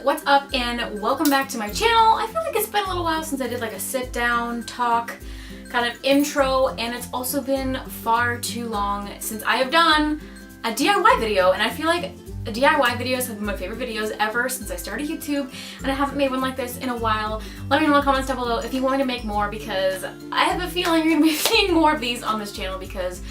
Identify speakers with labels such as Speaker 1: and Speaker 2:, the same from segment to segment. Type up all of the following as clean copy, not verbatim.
Speaker 1: what's up and welcome back to my channel. I feel like it's been a little while since I did like a sit down talk kind of intro, and it's also been far too long since I have done a DIY video, and I feel like DIY videos have been my favorite videos ever since I started YouTube, and I haven't made one like this in a while. Let me know in the comments down below if you want me to make more, because I have a feeling you're gonna be seeing more of these on this channel because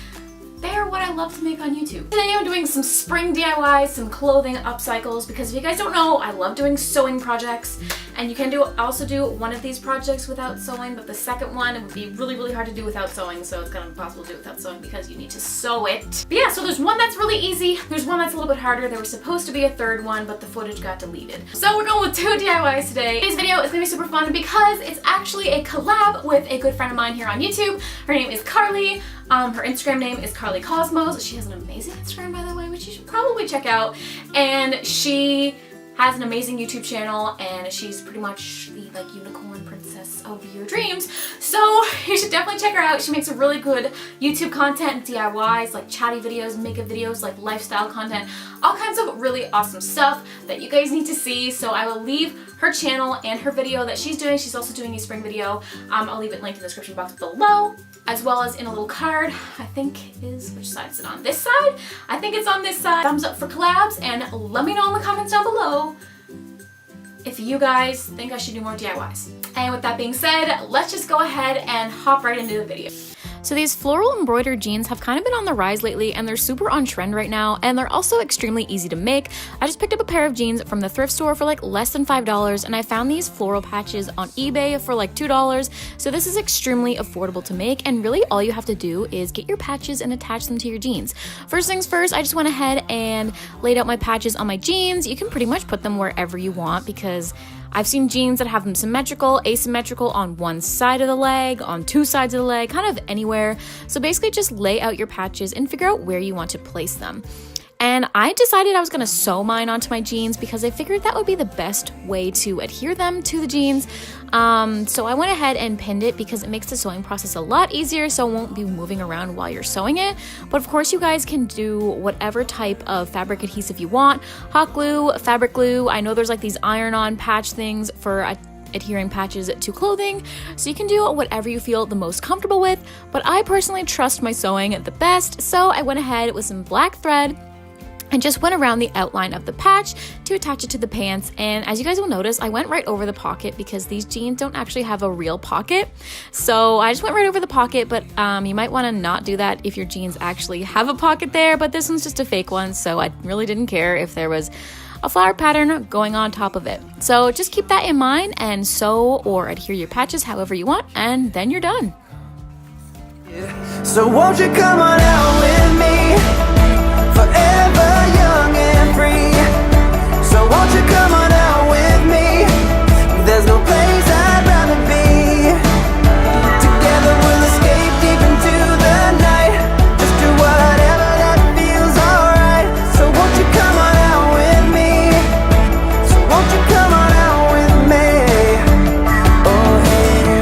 Speaker 1: they are what I love to make on YouTube. Today I'm doing some spring DIYs, some clothing upcycles, because if you guys don't know, I love doing sewing projects, and you can also do one of these projects without sewing, but the second one would be really hard to do without sewing, so it's kind of impossible to do without sewing because you need to sew it. But yeah, so there's one that's really easy, there's one that's a little bit harder. There was supposed to be a third one, but the footage got deleted. So we're going with 2 DIYs today. Today's video is gonna be super fun because it's actually a collab with a good friend of mine here on YouTube. Her name is Carly. Her Instagram name is Carly Cosmos. She has an amazing Instagram, by the way, which you should probably check out. And she has an amazing YouTube channel, and she's pretty much the like unicorn princess of your dreams. So you should definitely check her out. She makes a really good YouTube content, DIYs, like chatty videos, makeup videos, like lifestyle content, all kinds of really awesome stuff that you guys need to see. So I will leave her channel and her video that she's doing. She's also doing a spring video. I'll leave it linked in the description box below, as well as in a little card. I think which side is it on? This side? I think it's on this side. Thumbs up for collabs, and let me know in the comments down below if you guys think I should do more DIYs. And with that being said, let's just go ahead and hop right into the video. So these floral embroidered jeans have kind of been on the rise lately, and they're super on trend right now, and they're also extremely easy to make. I just picked up a pair of jeans from the thrift store for like less than $5, and I found these floral patches on eBay for like $2, so this is extremely affordable to make, and really all you have to do is get your patches and attach them to your jeans. First things first, I just went ahead and laid out my patches on my jeans. You can pretty much put them wherever you want, because I've seen jeans that have them symmetrical, asymmetrical, on one side of the leg, on 2 sides of the leg, kind of anywhere. So basically just lay out your patches and figure out where you want to place them. And I decided I was gonna sew mine onto my jeans because I figured that would be the best way to adhere them to the jeans. So I went ahead and pinned it because it makes the sewing process a lot easier, so it won't be moving around while you're sewing it. But of course you guys can do whatever type of fabric adhesive you want. Hot glue, fabric glue. I know there's like these iron-on patch things for adhering patches to clothing, so you can do whatever you feel the most comfortable with, but I personally trust my sewing the best, so I went ahead with some black thread and just went around the outline of the patch to attach it to the pants. And as you guys will notice, I went right over the pocket because these jeans don't actually have a real pocket. So I just went right over the pocket, but you might want to not do that if your jeans actually have a pocket there, but this one's just a fake one, so I really didn't care if there was a flower pattern going on top of it. So just keep that in mind and sew or adhere your patches however you want, and then you're done.
Speaker 2: So won't you come on out with me? Forever young and free. So won't you come on out with me? There's no place I'd rather be. Together we'll escape deep into the night. Just do whatever that feels alright. So won't you come on out with me? So won't you come on out with me? Oh hey you,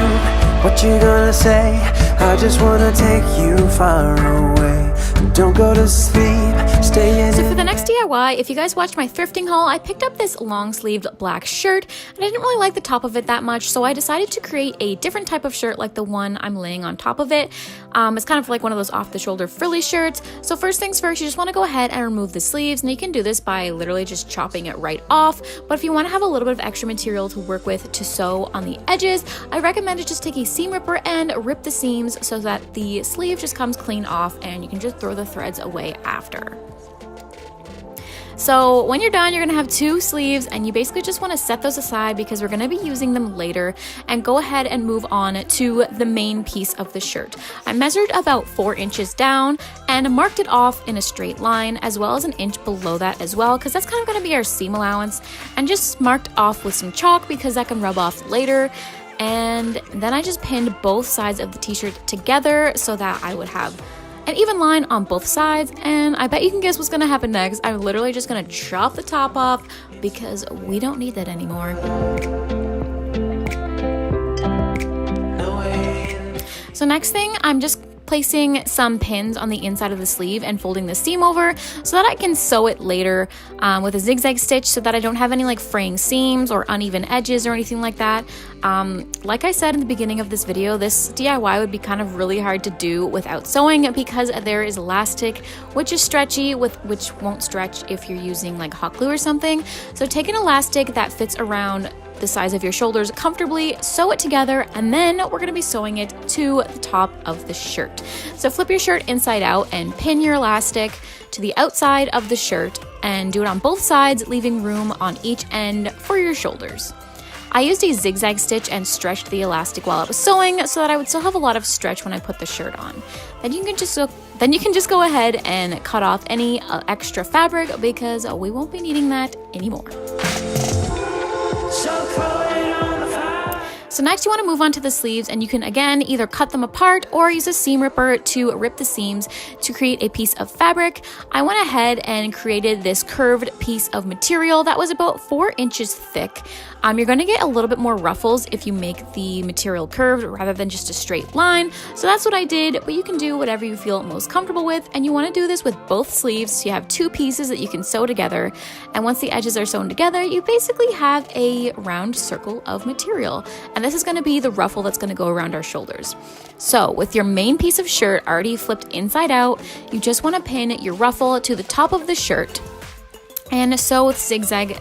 Speaker 2: what you gonna say? I just wanna take you far away. Don't go to sleep, stay in.
Speaker 1: So for the next DIY, if you guys watched my thrifting haul, I picked up this long-sleeved black shirt, and I didn't really like the top of it that much, so I decided to create a different type of shirt like the one I'm laying on top of it. It's kind of like one of those off-the-shoulder frilly shirts. So first things first, you just want to go ahead and remove the sleeves, and you can do this by literally just chopping it right off. But if you want to have a little bit of extra material to work with to sew on the edges, I recommend to just take a seam ripper and rip the seams so that the sleeve just comes clean off, and you can just throw the threads away after. So when you're done, you're gonna have 2 sleeves, and you basically just wanna set those aside because we're gonna be using them later, and go ahead and move on to the main piece of the shirt. I measured about 4 inches down and marked it off in a straight line, as well as an inch below that as well, because that's kind of gonna be our seam allowance, and just marked off with some chalk because that can rub off later. And then I just pinned both sides of the t-shirt together so that I would have an even line on both sides, and I bet you can guess what's gonna happen next. I'm literally just gonna chop the top off because we don't need that anymore. So next thing, I'm just placing some pins on the inside of the sleeve and folding the seam over so that I can sew it later with a zigzag stitch so that I don't have any like fraying seams or uneven edges or anything like that. Like I said in the beginning of this video, this DIY would be kind of really hard to do without sewing because there is elastic which is stretchy, which won't stretch if you're using like hot glue or something. So take an elastic that fits around the size of your shoulders comfortably, sew it together, and then we're going to be sewing it to the top of the shirt. So flip your shirt inside out and pin your elastic to the outside of the shirt and do it on both sides, leaving room on each end for your shoulders. I used a zigzag stitch and stretched the elastic while I was sewing so that I would still have a lot of stretch when I put the shirt on. Then you can just go ahead and cut off any extra fabric because we won't be needing that anymore. So next you want to move on to the sleeves, and you can again either cut them apart or use a seam ripper to rip the seams to create a piece of fabric. I went ahead and created this curved piece of material that was about 4 inches thick. You're going to get a little bit more ruffles if you make the material curved rather than just a straight line. So that's what I did, but you can do whatever you feel most comfortable with, and you want to do this with both sleeves so you have 2 pieces that you can sew together. And once the edges are sewn together, you basically have a round circle of material. And this is going to be the ruffle that's going to go around our shoulders. So with your main piece of shirt already flipped inside out, you just want to pin your ruffle to the top of the shirt and sew with zigzag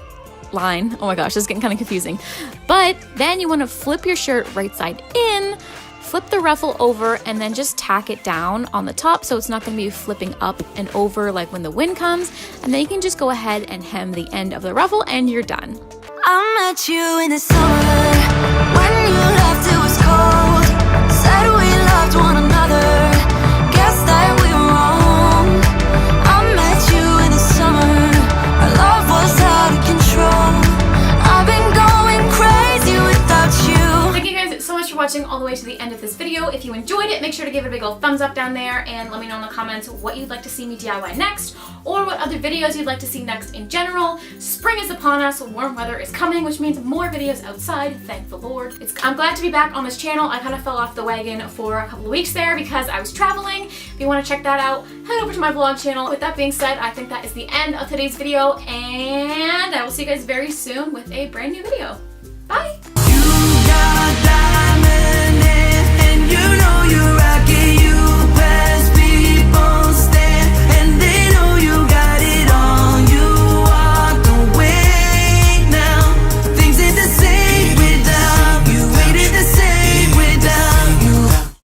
Speaker 1: line. Oh my gosh, this is getting kind of confusing. But then you want to flip your shirt right side in, flip the ruffle over, and then just tack it down on the top so it's not going to be flipping up and over like when the wind comes. And then you can just go ahead and hem the end of the ruffle and you're done.
Speaker 2: I met you in the summer when you left it was cold. Said we loved one another. Guess that we were wrong. I met you in the summer. Our love was out of control. I've been going crazy without you.
Speaker 1: Thank you guys so much for watching all the way to the end of this video. If you enjoyed it, make sure to give it a big old thumbs up down there and let me know in the comments what you'd like to see me DIY next, or what other videos you'd like to see next in general. Spring is upon us, warm weather is coming, which means more videos outside, thank the Lord. I'm glad to be back on this channel. I kind of fell off the wagon for a couple of weeks there because I was traveling. If you want to check that out, head over to my vlog channel. With that being said, I think that is the end of today's video, and I will see you guys very soon with a brand new video. Bye!
Speaker 2: And you know you're rocking, you best people.